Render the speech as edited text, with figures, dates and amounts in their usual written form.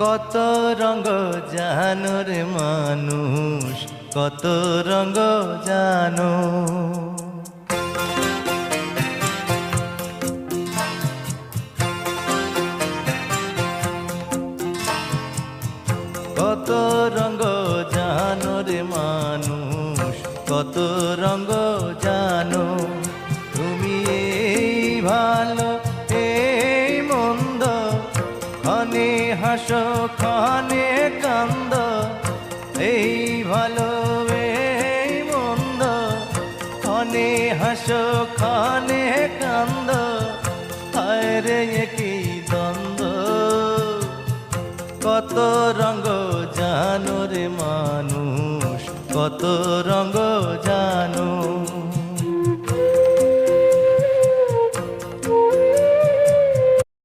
কত রঙ জানো রে মানুষ, কত রঙ জানো। কত রঙ জানো রে মানুষ, কত রঙ জানো। তুমি এই ভালো এই মন্দ, ক্ষণে হাসো ক্ষণে কান্দ। এই ভালো এই মন্দ, ক্ষণে হাসো ক্ষণে কান্দ। হায় রে কি দ্বন্দ্ব, কত রঙ জানো রে মানুষ, কত রঙ জানো।